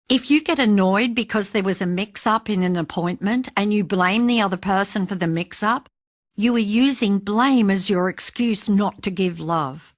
If you get annoyed because there was a mix-up in an appointment and you blame the other person for the mix-up, you are using blame as your excuse not to give love.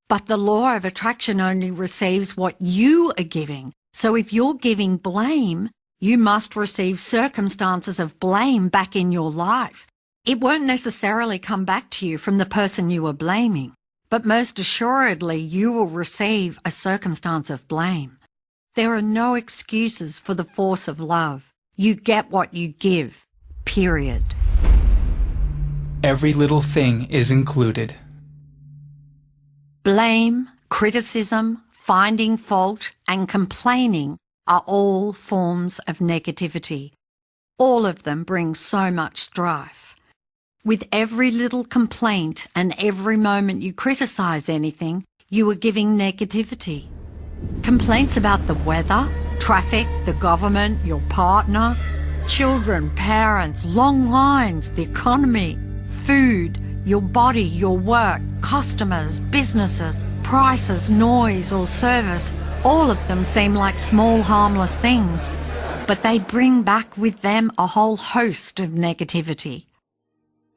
But the law of attraction only receives what you are giving. So if you're giving blame, you must receive circumstances of blame back in your life. It won't necessarily come back to you from the person you are blaming, but most assuredly you will receive a circumstance of blame. There are no excuses for the force of love. You get what you give, period. Every little thing is included. Blame, criticism, finding fault, and complaining are all forms of negativity. All of them bring so much strife. With every little complaint and every moment you criticize anything, you are giving negativity. Complaints about the weather, traffic, the government, your partner, children, parents, long lines, the economy, food, your body, your work, customers, businesses, prices, noise or service, all of them seem like small harmless things, but they bring back with them a whole host of negativity.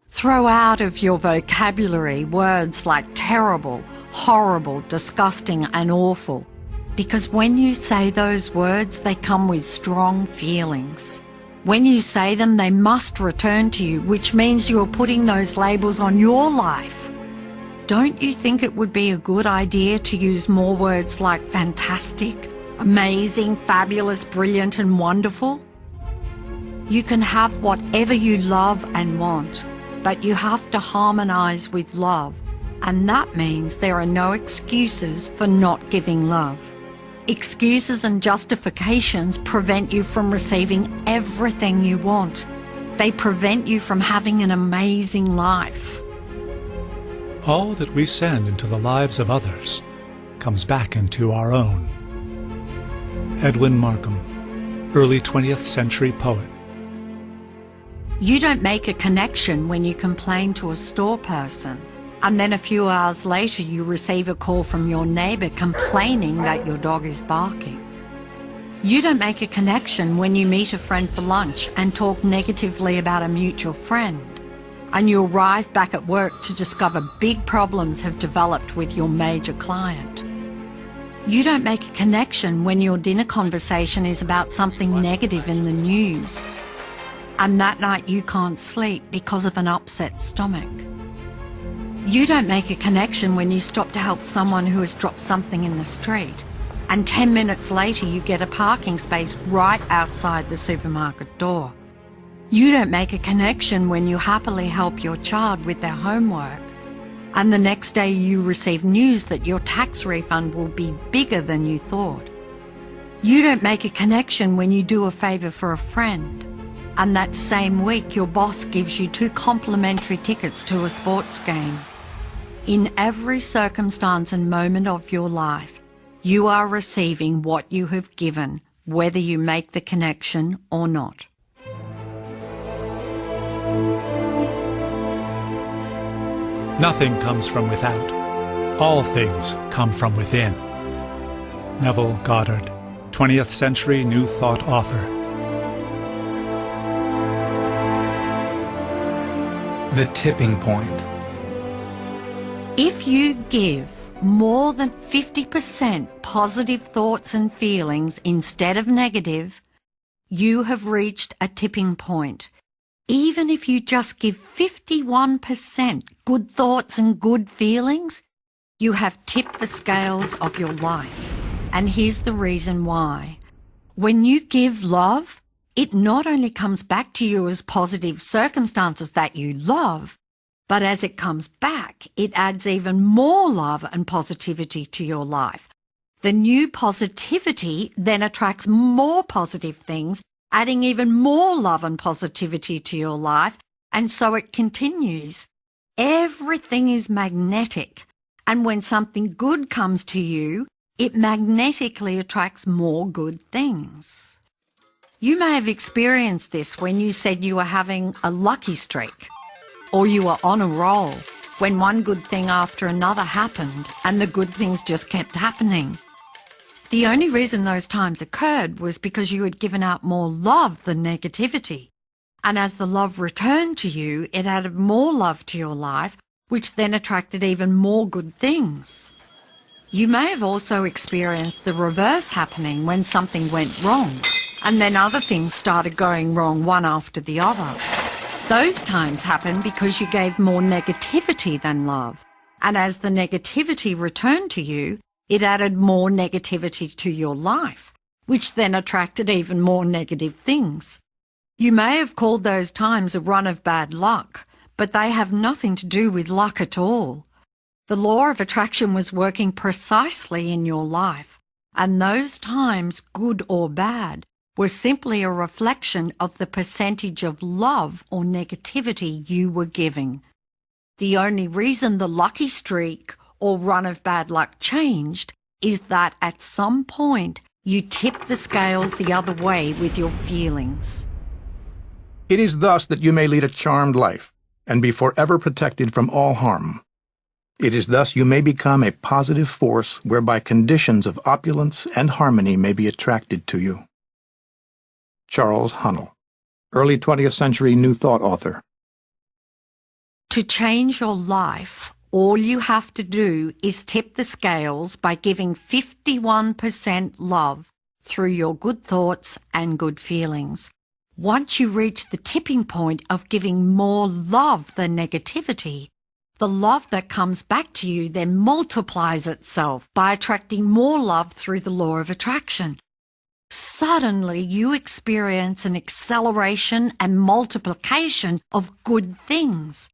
Throw out of your vocabulary words like terrible, horrible, disgusting and awful, because when you say those words, they come with strong feelings. When you say them, they must return to you, which means you are putting those labels on your life. Don't you think it would be a good idea to use more words like fantastic, amazing, fabulous, brilliant and wonderful? You can have whatever you love and want, but you have to harmonize with love, and that means there are no excuses for not giving love. Excuses and justifications prevent you from receiving everything you want. They prevent you from having an amazing life. All that we send into the lives of others comes back into our own. Edwin Markham, early 20th century poet. You don't make a connection when you complain to a store person, and then a few hours later you receive a call from your neighbour complaining that your dog is barking. You don't make a connection when you meet a friend for lunch and talk negatively about a mutual friend, and you arrive back at work to discover big problems have developed with your major client. You don't make a connection when your dinner conversation is about something negative in the news, and that night you can't sleep because of an upset stomach. You don't make a connection when you stop to help someone who has dropped something in the street, and 10 minutes later you get a parking space right outside the supermarket door. You don't make a connection when you happily help your child with their homework, and the next day you receive news that your tax refund will be bigger than you thought. You don't make a connection when you do a favour for a friend, and that same week your boss gives you 2 complimentary tickets to a sports game. In every circumstance and moment of your life, you are receiving what you have given, whether you make the connection or not. Nothing comes from without. All things come from within. Neville Goddard, 20th century New Thought author. The tipping point. If you give more than 50% positive thoughts and feelings instead of negative, you have reached a tipping point. Even if you just give 51% good thoughts and good feelings, you have tipped the scales of your life. And here's the reason why. When you give love, it not only comes back to you as positive circumstances that you love, but as it comes back, it adds even more love and positivity to your life. The new positivity then attracts more positive things, adding even more love and positivity to your life, and so it continues. Everything is magnetic, and when something good comes to you, it magnetically attracts more good things. You may have experienced this when you said you were having a lucky streak, or you were on a roll, when one good thing after another happened and the good things just kept happening. The only reason those times occurred was because you had given out more love than negativity. And as the love returned to you, it added more love to your life, which then attracted even more good things. You may have also experienced the reverse happening when something went wrong, and then other things started going wrong one after the other. Those times happened because you gave more negativity than love, and as the negativity returned to you, it added more negativity to your life, which then attracted even more negative things. You may have called those times a run of bad luck, but they have nothing to do with luck at all. The law of attraction was working precisely in your life, and those times, good or bad, were simply a reflection of the percentage of love or negativity you were giving. The only reason the lucky streak or run of bad luck changed is that at some point you tipped the scales the other way with your feelings. It is thus that you may lead a charmed life and be forever protected from all harm. It is thus you may become a positive force whereby conditions of opulence and harmony may be attracted to you. Charles Hunnell, early 20th century New Thought author. To change your life, all you have to do is tip the scales by giving 51% love through your good thoughts and good feelings. Once you reach the tipping point of giving more love than negativity, the love that comes back to you then multiplies itself by attracting more love through the law of attraction. Suddenly, you experience an acceleration and multiplication of good things.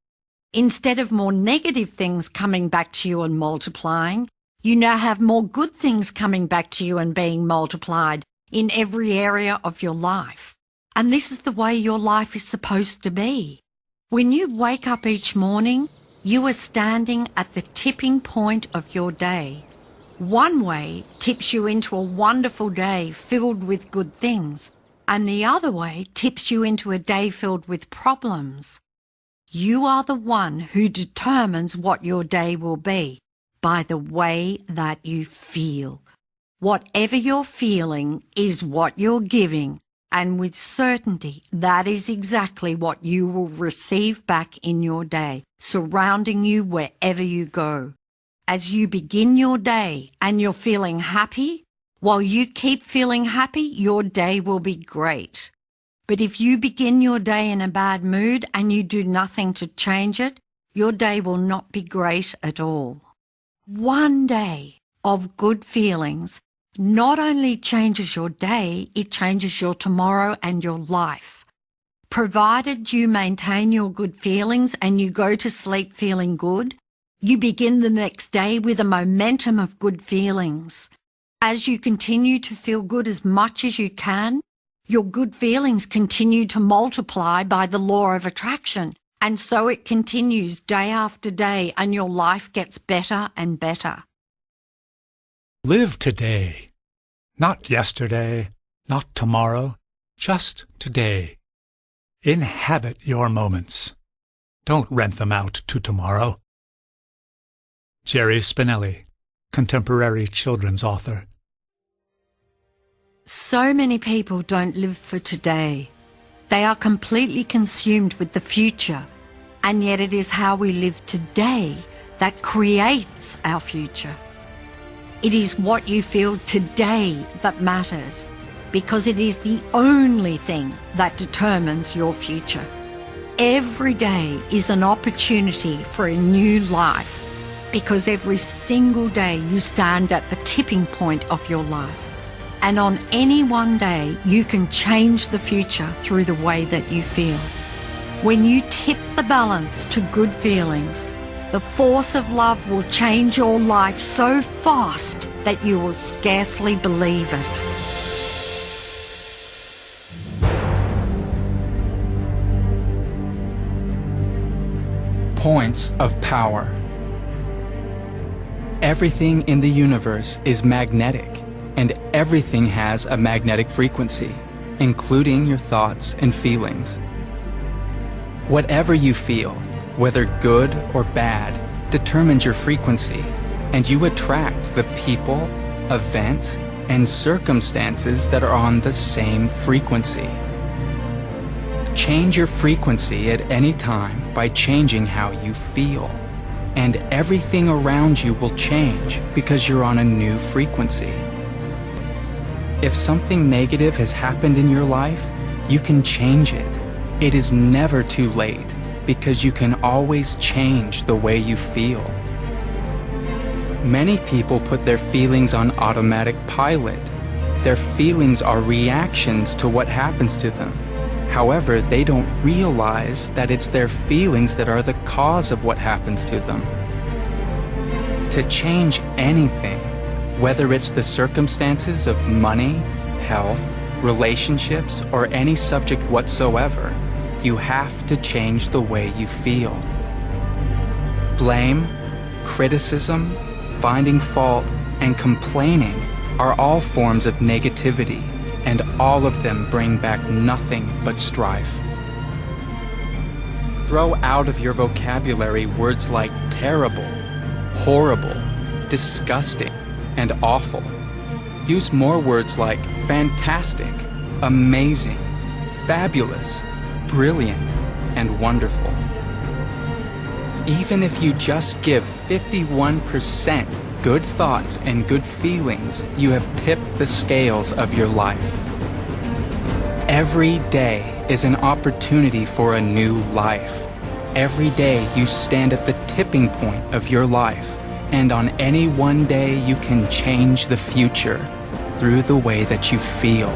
Instead of more negative things coming back to you and multiplying, you now have more good things coming back to you and being multiplied in every area of your life. And this is the way your life is supposed to be. When you wake up each morning, you are standing at the tipping point of your day. One way tips you into a wonderful day filled with good things, and the other way tips you into a day filled with problems. You are the one who determines what your day will be by the way that you feel. Whatever you're feeling is what you're giving, and with certainty that is exactly what you will receive back in your day, surrounding you wherever you go. As you begin your day and you're feeling happy, while you keep feeling happy, your day will be great. But if you begin your day in a bad mood and you do nothing to change it, your day will not be great at all. One day of good feelings not only changes your day, it changes your tomorrow and your life. Provided you maintain your good feelings and you go to sleep feeling good, you begin the next day with a momentum of good feelings. As you continue to feel good as much as you can, your good feelings continue to multiply by the law of attraction, and so it continues day after day, and your life gets better and better. Live today. Not yesterday, not tomorrow, just today. Inhabit your moments. Don't rent them out to tomorrow. Jerry Spinelli, contemporary children's author. So many people don't live for today. They are completely consumed with the future, and yet it is how we live today that creates our future. It is what you feel today that matters, because it is the only thing that determines your future. Every day is an opportunity for a new life, because every single day you stand at the tipping point of your life. And on any one day, you can change the future through the way that you feel. When you tip the balance to good feelings, the force of love will change your life so fast that you will scarcely believe it. Points of power. Everything in the universe is magnetic, and everything has a magnetic frequency, including your thoughts and feelings. Whatever you feel, whether good or bad, determines your frequency, and you attract the people, events, and circumstances that are on the same frequency. Change your frequency at any time by changing how you feel, and everything around you will change because you're on a new frequency. If something negative has happened in your life, you can change it. It is never too late because you can always change the way you feel. Many people put their feelings on automatic pilot. Their feelings are reactions to what happens to them. However, they don't realize that it's their feelings that are the cause of what happens to them. To change anything, whether it's the circumstances of money, health, relationships, or any subject whatsoever, you have to change the way you feel. Blame, criticism, finding fault, and complaining are all forms of negativity, and all of them bring back nothing but strife. Throw out of your vocabulary words like terrible, horrible, disgusting, and awful. Use more words like fantastic, amazing, fabulous, brilliant, and wonderful. Even if you just give 51% good thoughts and good feelings, you have tipped the scales of your life. Every day is an opportunity for a new life. Every day you stand at the tipping point of your life, and on any one day you can change the future through the way that you feel.